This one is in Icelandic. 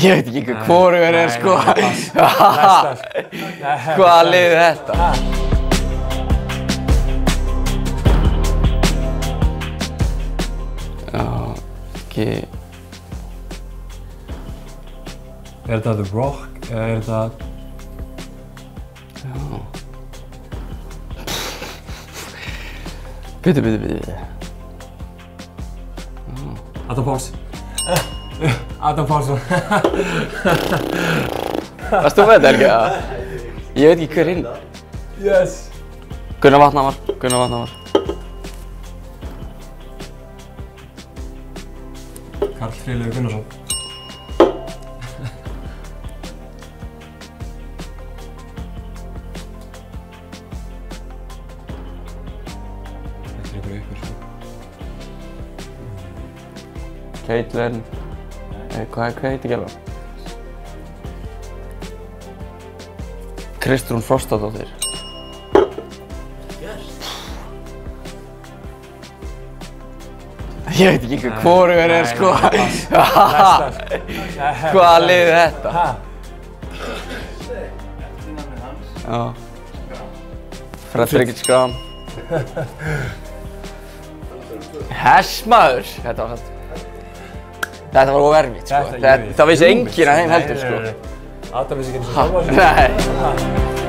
Ég veit ekki hvað hvorugur sko. Hvaða lið er þetta? Já, ekki... Er þetta The Rock eða er þetta... Já... Bitu. Adam Páls. Adam Pálsson. Varst þú með þetta, Helgi? Ég veit ekki hver hinn. Yes! Gunnar Vatnamar. Karl Friðleifur Gunnarsson. Þetta er ykkur sko. Caitlin. Hvað heitir ekki alveg? Kristrún Frostadóttir. Ég veit ekki hvað hvorugur sko. Hvaða lið er þetta? Já. Fredrik Skram. Hessmaður. Þetta var óerfitt sko. Það vissi enginn að þeim heldur sko. Adam vissi ekki eins og sjálfan sig. Nei.